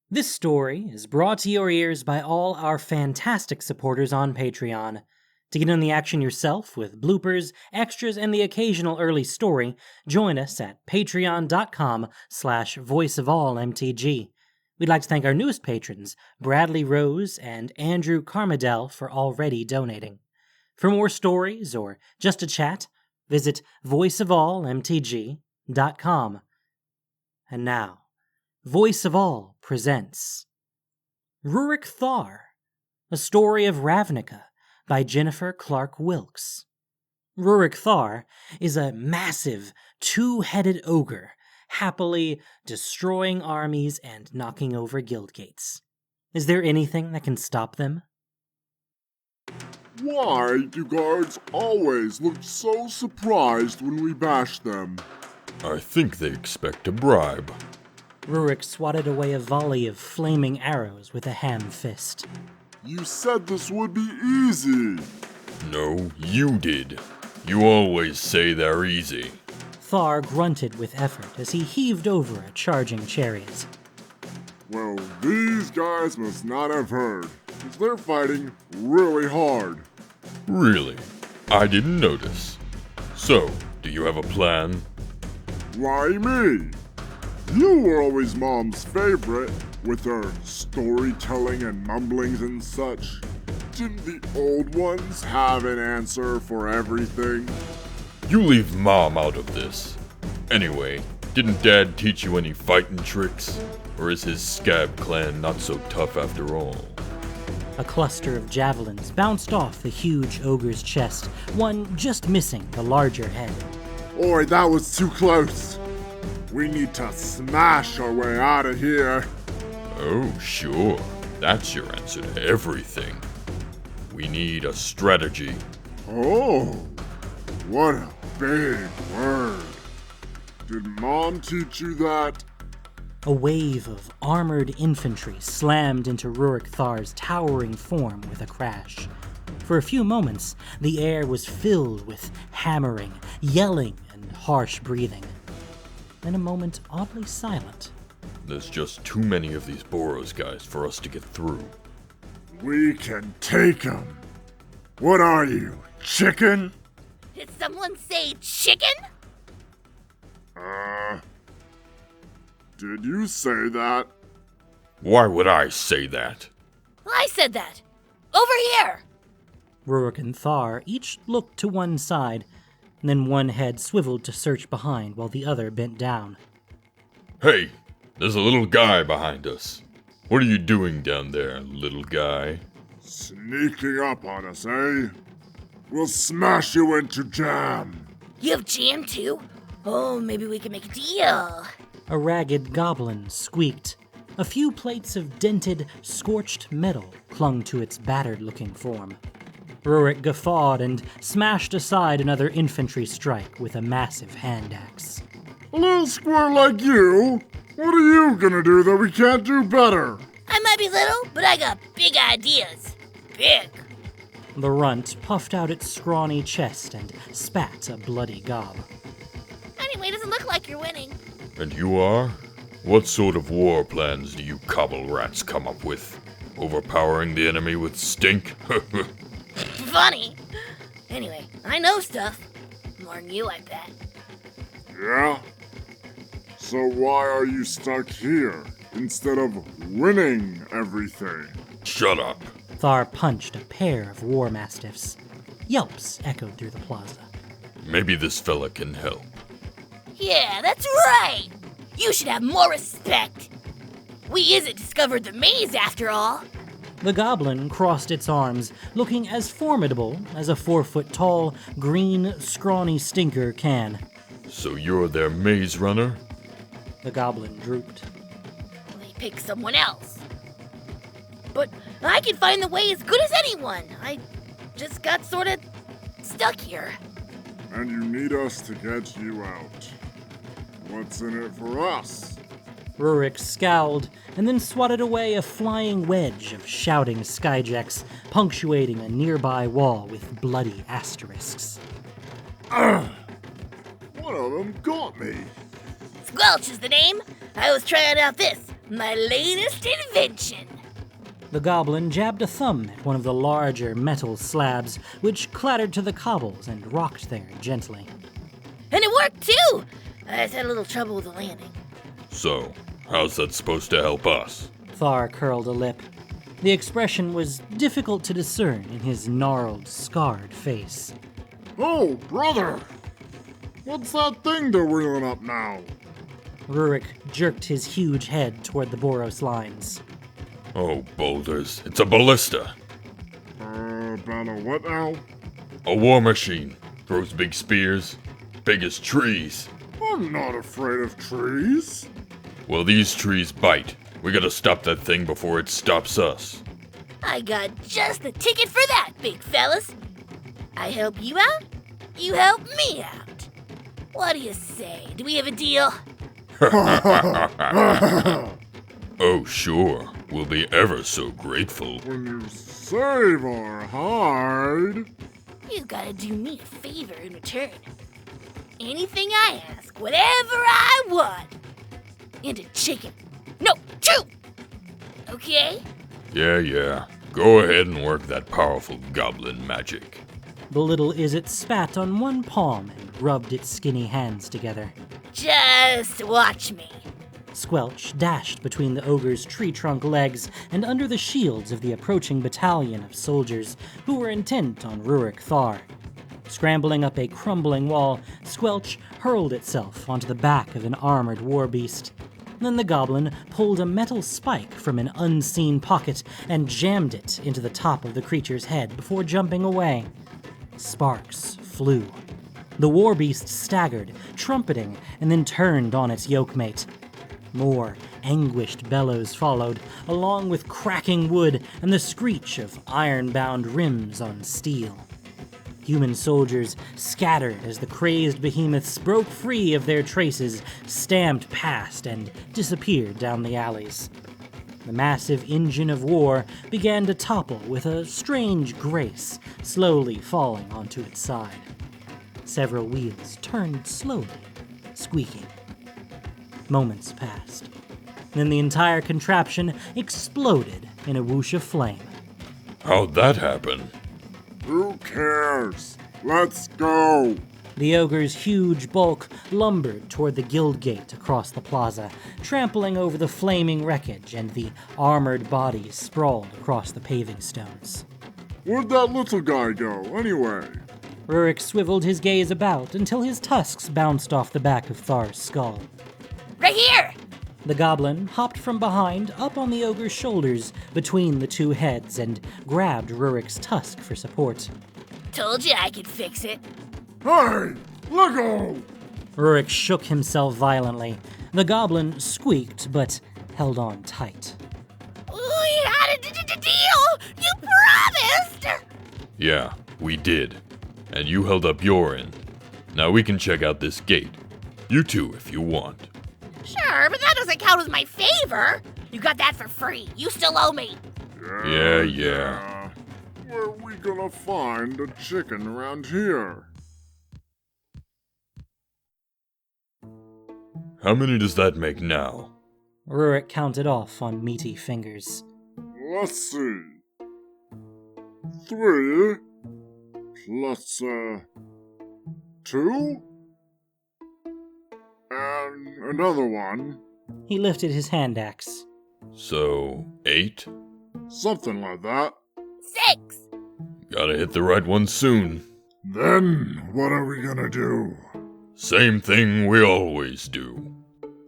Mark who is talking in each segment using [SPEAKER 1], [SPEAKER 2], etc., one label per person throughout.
[SPEAKER 1] This story is brought to your ears by all our fantastic supporters on Patreon. To get in the action yourself with bloopers, extras, and the occasional early story, join us at patreon.com/voiceofallmtg. We'd like to thank our newest patrons, Bradley Rose and Andrew Carmadell, for already donating. For more stories or just to chat, visit voiceofallmtg.com. And now, Voice of All presents Ruric Thar, a story of Ravnica by Jennifer Clark Wilkes. Ruric Thar is a massive, two-headed ogre, happily destroying armies and knocking over guild gates. Is there anything that can stop them?
[SPEAKER 2] Why do guards always look so surprised when we bash them?
[SPEAKER 3] I think they expect a bribe.
[SPEAKER 1] Ruric swatted away a volley of flaming arrows with a ham fist.
[SPEAKER 2] You said this would be easy.
[SPEAKER 3] No, you did. You always say they're easy.
[SPEAKER 1] Thar grunted with effort as he heaved over a charging chariot.
[SPEAKER 2] Well, these guys must not have heard, because they're fighting really hard.
[SPEAKER 3] Really? I didn't notice. So, do you have a plan?
[SPEAKER 2] Why me? You were always Mom's favorite, with her storytelling and mumblings and such. Didn't the old ones have an answer for everything?
[SPEAKER 3] You leave Mom out of this. Anyway, didn't Dad teach you any fighting tricks? Or is his scab clan not so tough after all?
[SPEAKER 1] A cluster of javelins bounced off the huge ogre's chest, one just missing the larger head.
[SPEAKER 2] Oi, that was too close. We need to smash our way out of here.
[SPEAKER 3] Oh, sure. That's your answer to everything. We need a strategy.
[SPEAKER 2] Oh, what a big word. Did Mom teach you that?
[SPEAKER 1] A wave of armored infantry slammed into Ruric Thar's towering form with a crash. For a few moments, the air was filled with hammering, yelling, and harsh breathing. Then a moment oddly silent.
[SPEAKER 3] There's just too many of these Boros guys for us to get through.
[SPEAKER 2] We can take them. What are you, chicken?
[SPEAKER 4] Did someone say chicken?
[SPEAKER 2] Did you say that?
[SPEAKER 3] Why would I say that?
[SPEAKER 4] I said that. Over here.
[SPEAKER 1] Ruric and Thar each looked to one side, and then one head swiveled to search behind while the other bent down.
[SPEAKER 3] Hey, there's a little guy behind us. What are you doing down there, little guy?
[SPEAKER 2] Sneaking up on us, eh? We'll smash you into jam.
[SPEAKER 4] You have jam too? Oh, maybe we can make a deal.
[SPEAKER 1] A ragged goblin squeaked. A few plates of dented, scorched metal clung to its battered-looking form. Ruric guffawed and smashed aside another infantry strike with a massive hand axe.
[SPEAKER 2] A little square like you? What are you gonna do that we can't do better?
[SPEAKER 4] I might be little, but I got big ideas. Big.
[SPEAKER 1] The runt puffed out its scrawny chest and spat a bloody gob.
[SPEAKER 4] Anyway, doesn't look like you're winning.
[SPEAKER 3] And you are? What sort of war plans do you cobble rats come up with? Overpowering the enemy with stink?
[SPEAKER 4] Funny. Anyway, I know stuff. More than you, I bet.
[SPEAKER 2] Yeah? So why are you stuck here instead of winning everything?
[SPEAKER 3] Shut up.
[SPEAKER 1] Thar punched a pair of war mastiffs. Yelps echoed through the plaza.
[SPEAKER 3] Maybe this fella can help.
[SPEAKER 4] Yeah, that's right. You should have more respect. We isn't discovered the maze after all.
[SPEAKER 1] The goblin crossed its arms, looking as formidable as a 4-foot-tall, green, scrawny stinker can.
[SPEAKER 3] So you're their maze runner?
[SPEAKER 1] The goblin drooped.
[SPEAKER 4] They pick someone else. But I can find the way as good as anyone. I just got sort of stuck here.
[SPEAKER 2] And you need us to get you out. What's in it for us?
[SPEAKER 1] Ruric scowled and then swatted away a flying wedge of shouting skyjacks, punctuating a nearby wall with bloody asterisks.
[SPEAKER 2] Ugh! One of them got me.
[SPEAKER 4] Squelch is the name. I was trying out this. My latest invention.
[SPEAKER 1] The goblin jabbed a thumb at one of the larger metal slabs, which clattered to the cobbles and rocked there gently.
[SPEAKER 4] And it worked too! I just had a little trouble with the landing.
[SPEAKER 3] So, how's that supposed to help us?
[SPEAKER 1] Thar curled a lip. The expression was difficult to discern in his gnarled, scarred face.
[SPEAKER 2] Oh, brother! What's that thing they're wheeling up now?
[SPEAKER 1] Ruric jerked his huge head toward the Boros lines.
[SPEAKER 3] Oh, boulders. It's a ballista.
[SPEAKER 2] About a what now?
[SPEAKER 3] A war machine. Throws big spears. Big as trees.
[SPEAKER 2] I'm not afraid of trees.
[SPEAKER 3] Well, these trees bite. We gotta stop that thing before it stops us.
[SPEAKER 4] I got just the ticket for that, big fellas. I help you out, you help me out. What do you say? Do we have a deal?
[SPEAKER 3] Oh, sure. We'll be ever so grateful.
[SPEAKER 2] When you save our hide.
[SPEAKER 4] You gotta do me a favor in return. Anything I ask, whatever I want. And a chicken. No, 2! Okay?
[SPEAKER 3] Yeah. Go ahead and work that powerful goblin magic.
[SPEAKER 1] The little Izzet spat on one palm and rubbed its skinny hands together.
[SPEAKER 4] Just watch me.
[SPEAKER 1] Squelch dashed between the ogre's tree trunk legs and under the shields of the approaching battalion of soldiers who were intent on Ruric Thar. Scrambling up a crumbling wall, Squelch hurled itself onto the back of an armored war beast. Then the goblin pulled a metal spike from an unseen pocket and jammed it into the top of the creature's head before jumping away. Sparks flew. The war beast staggered, trumpeting, and then turned on its yokemate. More anguished bellows followed, along with cracking wood and the screech of iron-bound rims on steel. Human soldiers scattered as the crazed behemoths broke free of their traces, stamped past, and disappeared down the alleys. The massive engine of war began to topple with a strange grace, slowly falling onto its side. Several wheels turned slowly, squeaking. Moments passed. Then the entire contraption exploded in a whoosh of flame.
[SPEAKER 3] How'd that happen?
[SPEAKER 2] Who cares? Let's go!
[SPEAKER 1] The ogre's huge bulk lumbered toward the guild gate across the plaza, trampling over the flaming wreckage and the armored bodies sprawled across the paving stones.
[SPEAKER 2] Where'd that little guy go, anyway?
[SPEAKER 1] Ruric swiveled his gaze about until his tusks bounced off the back of Thar's skull.
[SPEAKER 4] Right here!
[SPEAKER 1] The goblin hopped from behind up on the ogre's shoulders between the two heads and grabbed Rurik's tusk for support.
[SPEAKER 4] Told you I could fix it.
[SPEAKER 2] Hey! Let go!
[SPEAKER 1] Ruric shook himself violently. The goblin squeaked, but held on tight.
[SPEAKER 4] We had a deal! You promised!
[SPEAKER 3] Yeah, we did. And you held up your end. Now we can check out this gate. You too, if you want.
[SPEAKER 4] Sure, but that doesn't count as my favor. You got that for free. You still owe me.
[SPEAKER 3] Yeah.
[SPEAKER 2] Where are we gonna find a chicken around here?
[SPEAKER 3] How many does that make now?
[SPEAKER 1] Ruric counted off on meaty fingers.
[SPEAKER 2] Let's see. 3 plus 2 and another one.
[SPEAKER 1] He lifted his hand axe.
[SPEAKER 3] So, 8?
[SPEAKER 2] Something like that.
[SPEAKER 4] 6!
[SPEAKER 3] Gotta hit the right one soon.
[SPEAKER 2] Then what are we gonna do?
[SPEAKER 3] Same thing we always do.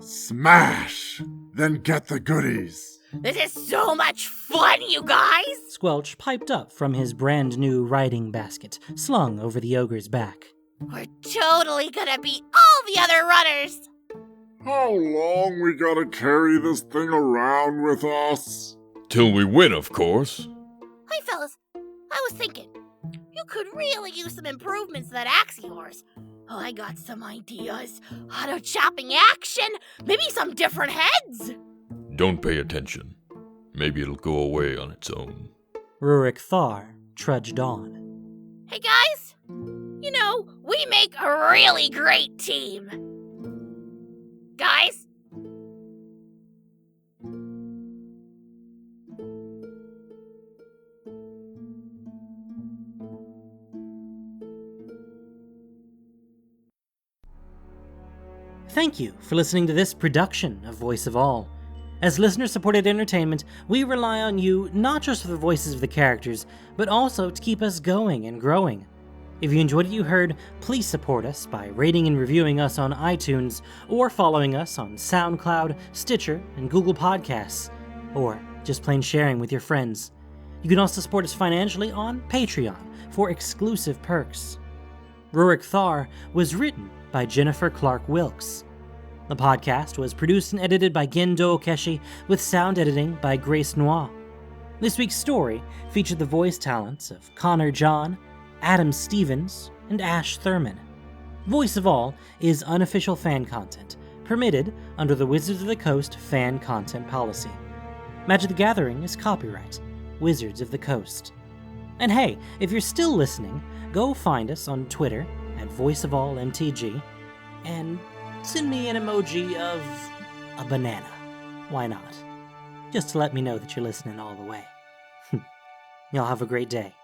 [SPEAKER 2] Smash! Then get the goodies.
[SPEAKER 4] This is so much fun, you guys!
[SPEAKER 1] Squelch piped up from his brand new riding basket, slung over the ogre's back.
[SPEAKER 4] We're totally gonna beat all the other runners!
[SPEAKER 2] How long we gotta carry this thing around with us?
[SPEAKER 3] Till we win, of course.
[SPEAKER 4] Hey, fellas, I was thinking, you could really use some improvements to that axe of yours. Oh, I got some ideas. Auto chopping action, maybe some different heads.
[SPEAKER 3] Don't pay attention. Maybe it'll go away on its own.
[SPEAKER 1] Ruric Thar trudged on.
[SPEAKER 4] Hey, guys, you know, we make a really great team. Guys?
[SPEAKER 1] Thank you for listening to this production of Voice of All. As listener-supported entertainment, we rely on you not just for the voices of the characters, but also to keep us going and growing. If you enjoyed what you heard, please support us by rating and reviewing us on iTunes, or following us on SoundCloud, Stitcher, and Google Podcasts, or just plain sharing with your friends. You can also support us financially on Patreon for exclusive perks. Ruric Thar was written by Jennifer Clark Wilkes. The podcast was produced and edited by Gendo Okeshi, with sound editing by Grace Noir. This week's story featured the voice talents of Connor John, Adam Stevens, and Ash Thurman. Voice of All is unofficial fan content, permitted under the Wizards of the Coast fan content policy. Magic the Gathering is copyright Wizards of the Coast. And hey, if you're still listening, go find us on Twitter at VoiceOfAllMTG, and send me an emoji of a banana. Why not? Just to let me know that you're listening all the way. Y'all have a great day.